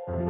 Hello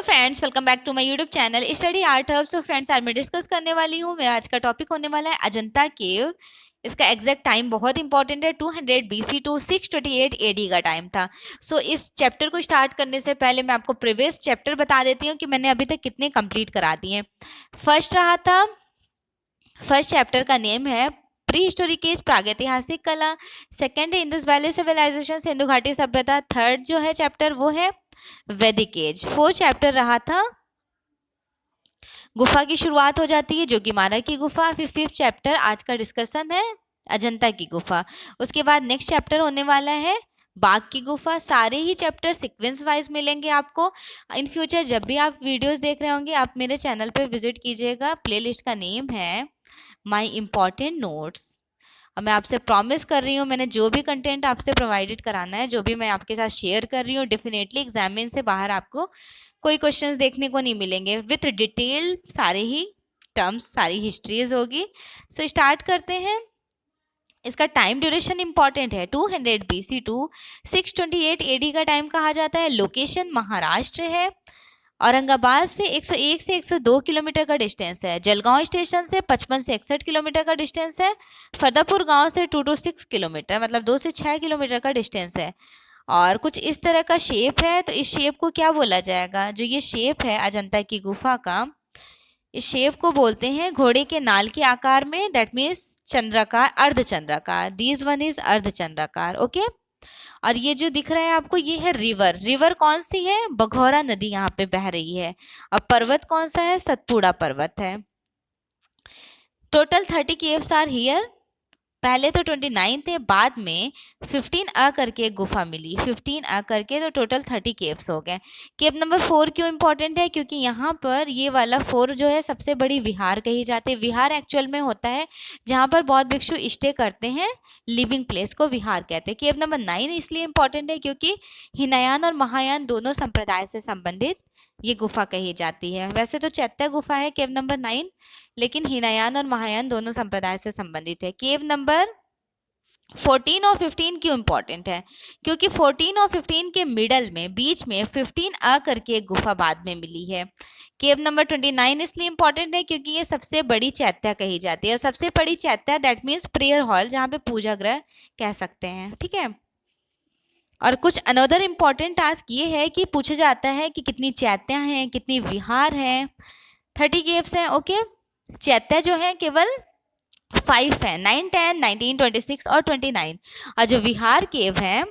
friends, welcome back to my YouTube channel study art hub. So friends, आज मैं discuss करने वाली हूँ, मेरा आज का टॉपिक होने वाला है अजंता केव। इसका एग्जैक्ट टाइम बहुत इंपॉर्टेंट है। 200 BC टू 628 AD का टाइम था। सो इस चैप्टर को स्टार्ट करने से पहले मैं आपको प्रीवियस चैप्टर बता देती हूँ कि मैंने अभी तक कितने कंप्लीट करा दिए। फर्स्ट चैप्टर का नेम है प्री हिस्टोरिक एज, प्रागैतिहासिक कला। सेकेंड है इंडस वैली सिविलाइजेशन, सिंधु घाटी सभ्यता। थर्ड जो है चैप्टर वो है वैदिक एज। फोर्थ चैप्टर रहा था गुफा की शुरुआत हो जाती है, जोगीमारा की गुफा। फिर फिफ्थ चैप्टर आज का डिस्कशन है अजंता की गुफा। उसके बाद नेक्स्ट चैप्टर होने वाला है बाघ की गुफा। सारे ही चैप्टर सीक्वेंस वाइज मिलेंगे आपको। इन फ्यूचर जब भी आप वीडियोस देख रहे होंगे, आप मेरे चैनल पे विजिट कीजिएगा। प्लेलिस्ट का नेम है माय इम्पॉर्टेंट नोट्स। और मैं आपसे प्रॉमिस कर रही हूँ, मैंने जो भी कंटेंट आपसे प्रोवाइडेड कराना है, जो भी मैं आपके साथ शेयर कर रही हूँ, डेफिनेटली एग्जाम में से बाहर आपको कोई क्वेश्चंस देखने को नहीं मिलेंगे। विथ डिटेल सारे ही टर्म्स, सारी हिस्ट्रीज होगी। सो स्टार्ट करते हैं। इसका टाइम ड्यूरेशन इंपॉर्टेंट है। 200 BC टू 628 AD का टाइम कहा जाता है। लोकेशन महाराष्ट्र है। औरंगाबाद से 101 से 102 किलोमीटर का डिस्टेंस है। जलगांव स्टेशन से 55 से 61 किलोमीटर का डिस्टेंस है। फतेहपुर गांव से 2 to 6 किलोमीटर, मतलब 2 से 6 किलोमीटर का डिस्टेंस है। और कुछ इस तरह का शेप है। तो इस शेप को क्या बोला जाएगा? जो ये शेप है अजंता की गुफा का, इस शेप को बोलते हैं घोड़े के नाल के आकार में। दैट मीन्स चंद्राकार, अर्धचंद्राकार। दिस वन इज अर्धचंद्राकार। ओके। और ये जो दिख रहा है आपको, ये है रिवर। रिवर कौन सी है? बघौरा नदी यहाँ पे बह रही है। और पर्वत कौन सा है? सतपुड़ा पर्वत है। Total 30 caves are here. पहले तो 29 थे, बाद में 15 आ करके एक गुफा मिली। 15 आ करके तो टोटल 30 केव्स हो गए। केव नंबर 4 क्यों इंपॉर्टेंट है? क्योंकि यहाँ पर ये वाला 4 जो है सबसे बड़ी विहार कही जाती है। विहार एक्चुअल में होता है जहाँ पर बौद्ध भिक्षु स्टे करते हैं, लिविंग प्लेस को विहार कहते हैं। केव नंबर 9 इसलिए इंपॉर्टेंट है क्योंकि हिनयान और महायान दोनों संप्रदाय से संबंधित ये गुफा कही जाती है। वैसे तो चैत्य गुफा है केव नंबर 9, लेकिन हिनयान और महायान दोनों संप्रदाय से संबंधित है। केव नंबर 14 और 15 क्यों इंपॉर्टेंट है? क्योंकि 14 और 15 के मिडल में, बीच में 15 आ करके एक गुफा बाद में मिली है। केव नंबर 29 इसलिए इंपॉर्टेंट है क्योंकि ये सबसे बड़ी चैत्या कही जाती है। और सबसे बड़ी chaitya that means prayer hall, जहाँ पे पूजा गृह कह सकते हैं। ठीक है। और कुछ अनदर इम्पॉर्टेंट टास्क ये है कि पूछा जाता है कि कितनी चैत्या हैं, कितनी विहार हैं। 30 केव्स हैं। ओके। चैत्या जो है केवल 5 है, 9, 10, 19, 26 और 29। और जो विहार केव है,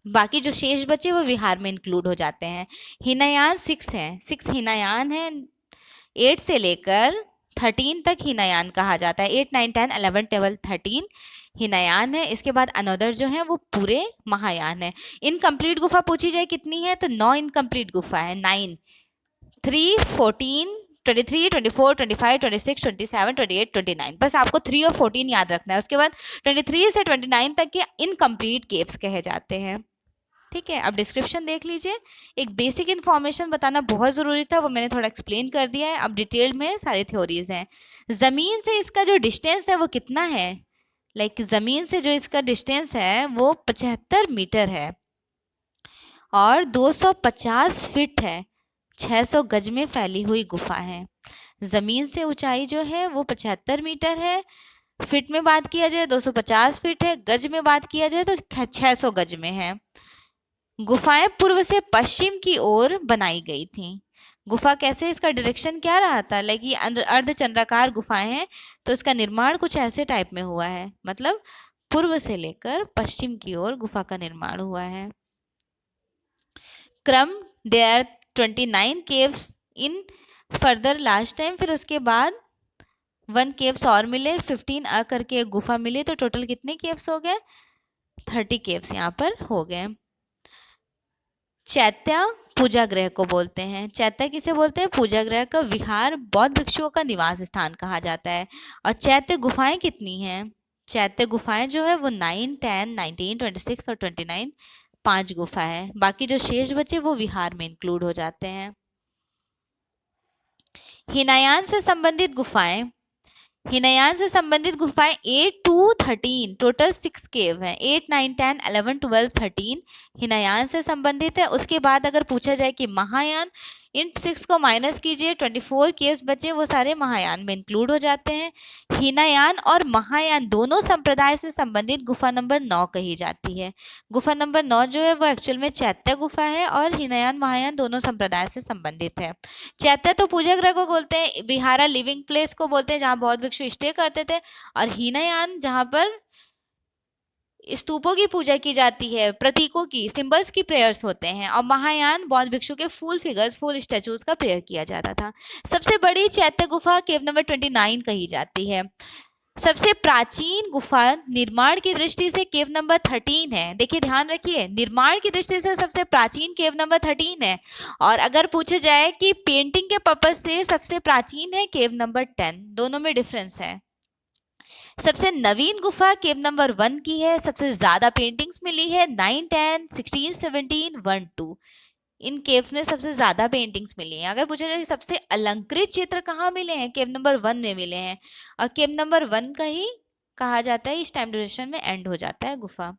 बाकी जो शेष बचे वो विहार में इंक्लूड हो जाते हैं। हिनयान 6 है, 6 हिनयान है। 8 से लेकर 13 तक हिनयान कहा जाता है। 8, 9, 10, 11, 12, 13 हिनयान है। इसके बाद अनदर जो है वो पूरे महायान है। इनकम्प्लीट गुफा पूछी जाए कितनी है, तो 9 इनकम्प्लीट गुफा है। 9, 3, 14, 23, 24, 25, 26, 27, 28, 29। बस आपको 3 और 14 याद रखना है। उसके बाद 23 से 29 तक के इनकम्प्लीट केव्स कहे जाते हैं। ठीक है। अब डिस्क्रिप्शन देख लीजिए। एक बेसिक इन्फॉर्मेशन बताना बहुत ज़रूरी था, वो मैंने थोड़ा एक्सप्लेन कर दिया है। अब डिटेल में सारी थ्योरीज हैं। ज़मीन से इसका जो डिस्टेंस है वो कितना है? ज़मीन से जो इसका डिस्टेंस है वो 75 मीटर है और 250 फीट है। 600 गज में फैली हुई गुफा है। जमीन से ऊंचाई जो है वो 75 मीटर है। फीट में बात किया जाए 250 फीट है। गज में बात किया जाए तो 600 गज में है। गुफाएं पूर्व से पश्चिम की ओर बनाई गई थी। गुफा कैसे, इसका डायरेक्शन क्या रहा था? ये अर्धचंद्राकार गुफाएं हैं, तो इसका निर्माण कुछ ऐसे टाइप में हुआ है। मतलब पूर्व से लेकर पश्चिम की ओर गुफा का निर्माण हुआ है। क्रम, there are 29 caves in further last time. फिर उसके बाद 1 केव्स और मिले, 15 आ करके एक गुफा मिली। तो टोटल कितने केव्स हो गए? 30 केव्स यहाँ पर हो गए। चैत्या पूजा गृह को बोलते हैं। चैत्या किसे बोलते हैं? पूजा गृह का। विहार बौद्ध भिक्षुओं का निवास स्थान कहा जाता है। और चैत्य गुफाएं कितनी हैं? चैत्य गुफाएं जो है वो 9, 10, 19, 26 और 29, 5 गुफा है। बाकी जो शेष बचे वो विहार में इंक्लूड हो जाते हैं। हिनायान से संबंधित गुफाएं, हिनयान से संबंधित गुफाएं 8 to 13 टोटल 6 केव हैं। 8, 9, 10, 11, 12, 13 हिनयान से संबंधित है। उसके बाद अगर पूछा जाए कि महायान, इन 6 को माइनस कीजिए, 24 केव्स बचे, वो सारे महायान में इंक्लूड हो जाते हैं। हिनयान और महायान दोनों संप्रदाय से संबंधित गुफा नंबर 9 कही जाती है। गुफा नंबर 9 जो है वो एक्चुअल में चैत्य गुफा है और हिनयान महायान दोनों संप्रदाय से संबंधित है। चैत्य तो पूजा गृह को बोलते हैं, विहारा लिविंग प्लेस को बोलते हैं जहाँ बौद्ध भिक्षु स्टे करते थे, और हीनयान जहाँ पर स्तूपों की पूजा की जाती है, प्रतीकों की, सिंबल्स की प्रेयर्स होते हैं, और महायान बौद्ध भिक्षु के फुल फिगर्स, फुल स्टैचूज का प्रेयर किया जाता था। सबसे बड़ी चैत्य गुफा केव नंबर 29 कही जाती है। सबसे प्राचीन गुफा निर्माण की दृष्टि से केव नंबर 13 है। देखिए ध्यान रखिए, निर्माण की दृष्टि से सबसे प्राचीन केव नंबर 13 है, और अगर पूछा जाए कि पेंटिंग के पर्पज से सबसे प्राचीन है केव नंबर 10। दोनों में डिफरेंस है। सबसे नवीन गुफा केव नंबर 1 की है। सबसे ज्यादा पेंटिंग्स मिली है 9, 10, 16, 17, 1, 2। इन केव में सबसे ज्यादा पेंटिंग्स मिली हैं। अगर पूछा जाए सबसे अलंकृत चित्र कहाँ मिले हैं, केव नंबर 1 में मिले हैं, और केव नंबर 1 का ही कहा जाता है इस टाइम ड्यूरेशन में एंड हो जाता है गुफा।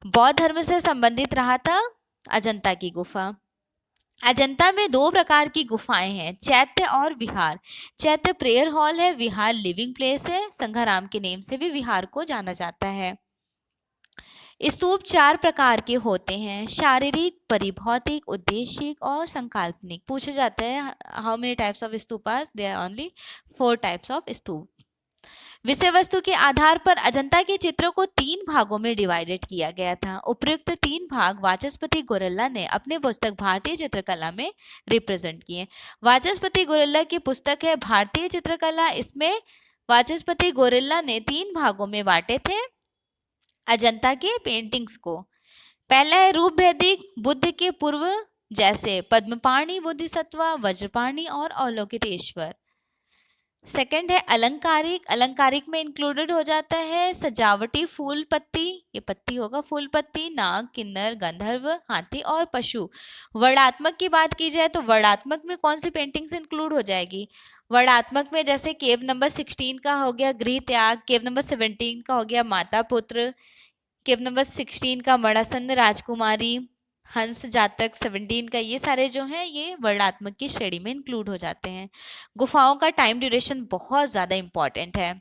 बौद्ध धर्म से संबंधित रहा था अजंता की गुफा। अजंता में 2 प्रकार की गुफाएं हैं, चैत्य और विहार। चैत्य प्रेयर हॉल है, विहार लिविंग प्लेस है। संघाराम के नेम से भी विहार को जाना जाता है। स्तूप 4 प्रकार के होते हैं, शारीरिक, परिभौतिक, उद्देशिक और संकल्पनिक। पूछा जाता है how many types of stupas, there are only 4 types of stupa. विषय वस्तु के आधार पर अजंता के चित्रों को 3 भागों में डिवाइडेड किया गया था। उपयुक्त 3 भाग वाचस्पति गोरिल्ला ने अपने पुस्तक भारतीय चित्रकला में रिप्रेजेंट किए। वाचस्पति गोरिल्ला की पुस्तक है भारतीय चित्रकला। इसमें वाचस्पति गोरिल्ला ने 3 भागों में बांटे थे अजंता के पेंटिंग्स को। पहला है रूप भेदिक, बुद्ध के पूर्व जैसे पद्मपाणि बोधिसत्व, वज्रपाणि और अवलोकितेश्वर। सेकंड है अलंकारिक। अलंकारिक में इंक्लूडेड हो जाता है सजावटी फूल पत्ती, ये पत्ती होगा, फूल पत्ती, नाग, किन्नर, गंधर्व, हाथी और पशु। वर्णात्मक की बात की जाए तो वर्णात्मक में कौन सी पेंटिंग्स इंक्लूड हो जाएगी? वर्णात्मक में जैसे केव नंबर 16 का हो गया गृह त्याग, केव नंबर 17 का हो गया माता पुत्र, केव नंबर 16 का मणासंद राजकुमारी, हंस जातक 17 का, ये सारे जो हैं ये वर्णात्मक की श्रेणी में इंक्लूड हो जाते हैं। गुफाओं का टाइम ड्यूरेशन बहुत ज्यादा इंपॉर्टेंट है।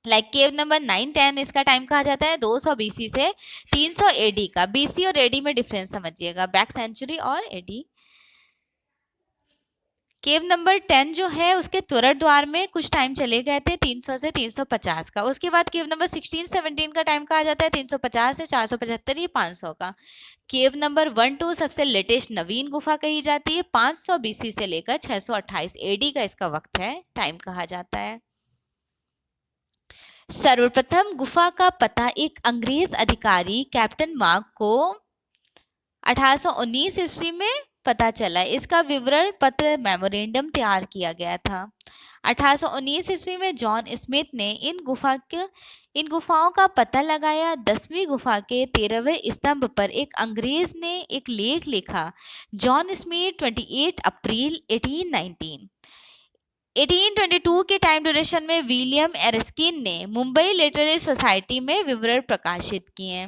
लाइक केव नंबर 9, 10 इसका टाइम कहा जाता है 200 बीसी से 300 एडी का। बीसी और एडी में डिफरेंस समझिएगा, बैक सेंचुरी और एडी। केव नंबर 10 जो है उसके त्वरण द्वार में कुछ टाइम चले गए थे 300 से 350 का। उसके बाद केव नंबर 16, 17 का टाइम कहा जाता है 350 से 475, ये 500 का। केव नंबर 1, 2 सबसे लेटेस्ट नवीन गुफा कही जाती है, 500 बीसी से लेकर 628 एडी का इसका वक्त है, टाइम कहा जाता है। सर्वप्रथम गुफा का पता एक अंग्रेज अधिकारी कैप्टन मार्क को 1819 ईस्वी में पता चला। इसका विवरण पत्र मेमोरेंडम तैयार किया गया था। 1819 ईस्वी में जॉन स्मिथ ने इन गुफाओं का पता लगाया। 10वीं गुफा के 13वें स्तंभ पर एक अंग्रेज ने एक लेख लिखा। जॉन स्मिथ 28 अप्रैल 1819। 1822 के टाइम ड्यूरेशन में विलियम एरस्किन ने मुंबई लिटरेरी सोसाइटी में विवरण प्रकाशित किए।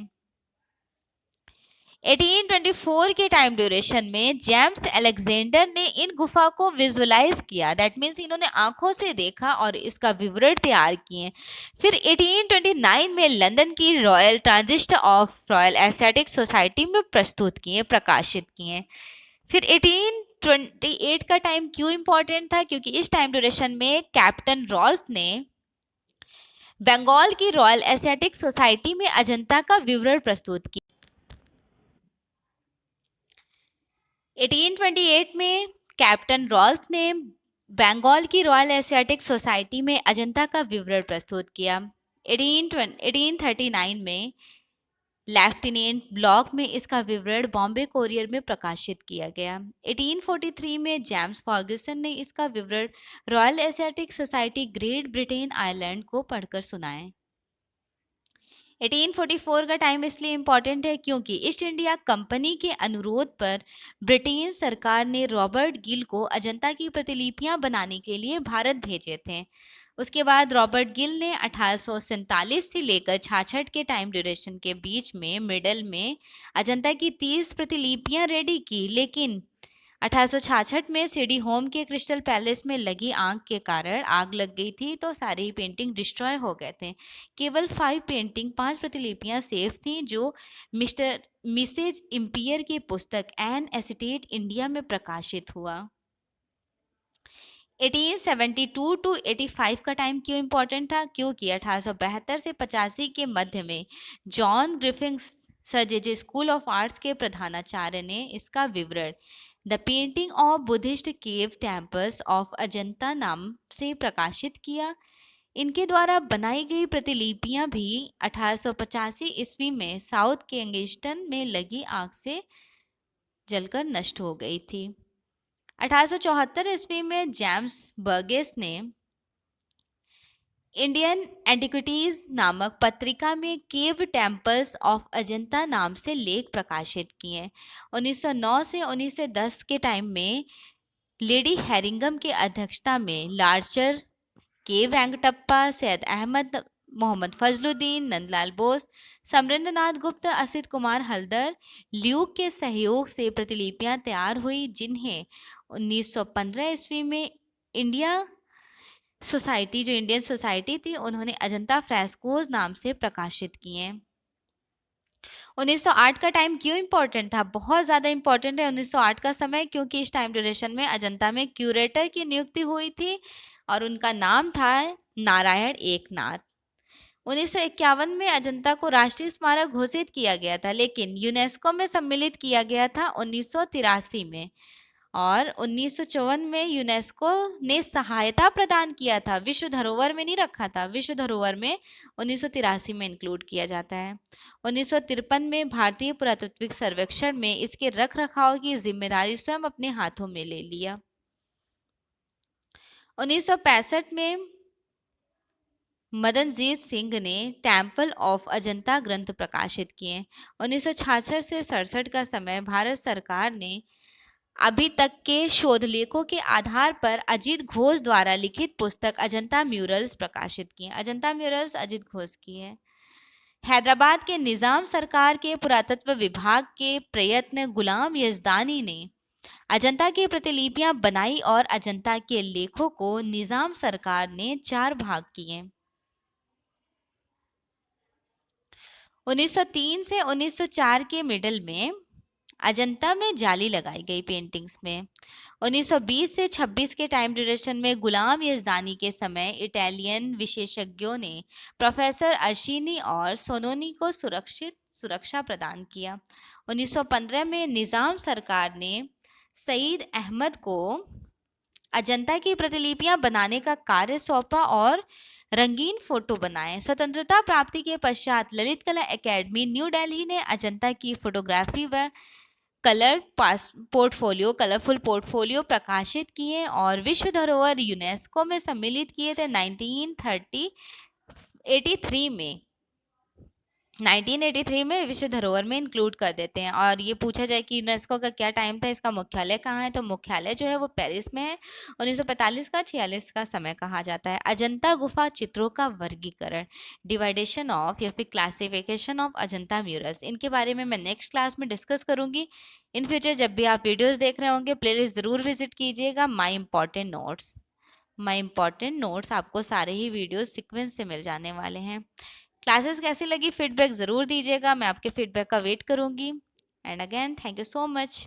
1824 के टाइम ड्यूरेशन में जेम्स अलेक्जेंडर ने इन गुफा को विजुअलाइज किया, दैट मीन्स इन्होंने आंखों से देखा और इसका विवरण तैयार किए। फिर 1829 में लंदन की Royal transactions of Royal Asiatic Society में प्रस्तुत किए, प्रकाशित किए। फिर 1828 का टाइम क्यों इंपॉर्टेंट था? क्योंकि इस टाइम ड्यूरेशन में कैप्टन रॉल्फ ने बंगाल की रॉयल एशियाटिक सोसाइटी में अजंता का विवरण प्रस्तुत किया। 1828 में कैप्टन रॉल्फ ने बंगाल की रॉयल एशियाटिक सोसाइटी में अजंता का विवरण प्रस्तुत किया। 1839 में लेफ्टिनेंट ब्लॉक में इसका विवरण बॉम्बे कोरियर में प्रकाशित किया गया। 1843 में जेम्स फर्ग्यूसन ने इसका विवरण royal Asiatic society great Britain Ireland को पढ़कर सुनाए। 1844 का टाइम इसलिए इम्पॉर्टेंट है क्योंकि ईस्ट इंडिया कंपनी के अनुरोध पर ब्रिटेन सरकार ने रॉबर्ट गिल को अजंता की प्रतिलिपियां बनाने के लिए भारत भेजे थे। उसके बाद रॉबर्ट गिल ने 1847 से लेकर 66 के टाइम ड्यूरेशन के बीच में मिडल में अजंता की 30 प्रतिलिपियां रेडी की, लेकिन 1866 में सिटी होम के क्रिस्टल पैलेस में लगी आग के कारण आग लग गई थी, तो सारी पेंटिंग डिस्ट्रॉय हो गए थे। केवल 5 प्रतिलिपियां सेफ थी, जो मिस्टर मिसेज इम्पियर की पुस्तक एन एस्टेट इंडिया में प्रकाशित हुआ। 1872 टू 85 का टाइम क्यों इम्पोर्टेंट था? क्योंकि 1872 से 85 के मध्य में John Griffith sir school of arts के प्रधानाचार्य ने इसका विवरण the painting of Buddhist cave temples of Ajanta नाम से प्रकाशित किया। इनके द्वारा बनाई गई प्रतिलिपियां भी 1885 ईस्वी में साउथ किंगस्टन में लगी आग से जलकर नष्ट हो गई थी। 1874 ईस्वी में जेम्स बर्गेस ने इंडियन एंटिक्विटीज नामक पत्रिका में केव टेम्पल्स ऑफ अजंता नाम से लेख प्रकाशित किए। 1909 से 1910 के टाइम में लेडी हैरिंगम के अध्यक्षता में लार्चर, के वेंकटप्पा, सैयद अहमद, मोहम्मद फजलुद्दीन, नंदलाल बोस, समरेंद्रनाथ गुप्त, असित कुमार हल्दर, ल्यूक के सहयोग से प्रतिलिपियां तैयार हुई, जिन्हें 1915 ईस्वी में इंडिया सोसाइटी, जो इंडियन सोसाइटी थी, उन्होंने अजंता फ्रेस्कोज नाम से प्रकाशित किए। 1908 का टाइम क्यों इंपॉर्टेंट था? बहुत ज़्यादा इंपॉर्टेंट है 1908 का समय, क्योंकि इस टाइम ड्यूरेशन में अजंता में क्यूरेटर की नियुक्ति हुई थी और उनका नाम था नारायण एकनाथ। 1951 में अजंता को राष्ट्रीय स्मारक घोषित किया गया था, लेकिन यूनेस्को में सम्मिलित किया गया था 1983 में, और 1954 में यूनेस्को ने सहायता प्रदान किया था, विश्व धरोहर में नहीं रखा था, विश्व धरोहर में 1983 में इंक्लूड किया जाता है। 1953 में भारतीय पुरातात्विक सर्वेक्षण में इसके रख रखाव की जिम्मेदारी स्वयं अपने हाथों में ले लिया। 1965 में मदनजीत सिंह ने टेम्पल ऑफ अजंता ग्रंथ प्रकाशित किए। 1966 से 67 का समय भारत सरकार ने अभी तक के शोधलेखों के आधार पर अजीत घोष द्वारा लिखित पुस्तक अजंता म्यूरल्स प्रकाशित किए। अजंता म्यूरल्स अजीत घोष की है। हैदराबाद के निजाम सरकार के पुरातत्व विभाग के प्रयत्न गुलाम यजदानी ने अजंता की प्रतिलिपियां बनाई और अजंता के लेखों को निजाम सरकार ने 4 भाग किए। 1903 से 1904 के मिडल में अजंता में जाली लगाई गई पेंटिंग्स में। 1920 से 26 के टाइम ड्यूरेशन में गुलाम यजदानी के समय इटालियन विशेषज्ञों ने प्रोफेसर अशीनी और सोनोनी को सुरक्षा प्रदान किया। 1915 में निजाम सरकार ने सईद अहमद को अजंता की प्रतिलिपियां बनाने का कार्य सौंपा और रंगीन फोटो बनाए। स्वतंत्रता प्राप्ति के पश्चात ललित कला एकेडमी न्यू दिल्ली ने अजंता की फोटोग्राफी व कलरफुल पोर्टफोलियो प्रकाशित किए और विश्व धरोहर यूनेस्को में सम्मिलित किए थे 1983 में विश्व धरोहर में इंक्लूड कर देते हैं। और ये पूछा जाए कि यूनेस्को का क्या टाइम था, इसका मुख्यालय कहाँ है, तो मुख्यालय जो है वो पेरिस में है। 1945 का 46 का समय कहा जाता है। अजंता गुफा चित्रों का वर्गीकरण, डिवाइडेशन ऑफ या फिर क्लासिफिकेशन ऑफ अजंता म्यूरल्स, इनके बारे में मैं नेक्स्ट क्लास में डिस्कस करूंगी। इन फ्यूचर जब भी आप वीडियोस देख रहे होंगे प्लेलिस्ट ज़रूर विजिट कीजिएगा। माई इंपॉर्टेंट नोट्स आपको सारे ही वीडियोस सीक्वेंस से मिल जाने वाले हैं। क्लासेस कैसी लगी फीडबैक ज़रूर दीजिएगा, मैं आपके फीडबैक का वेट करूंगी। And again thank you so much.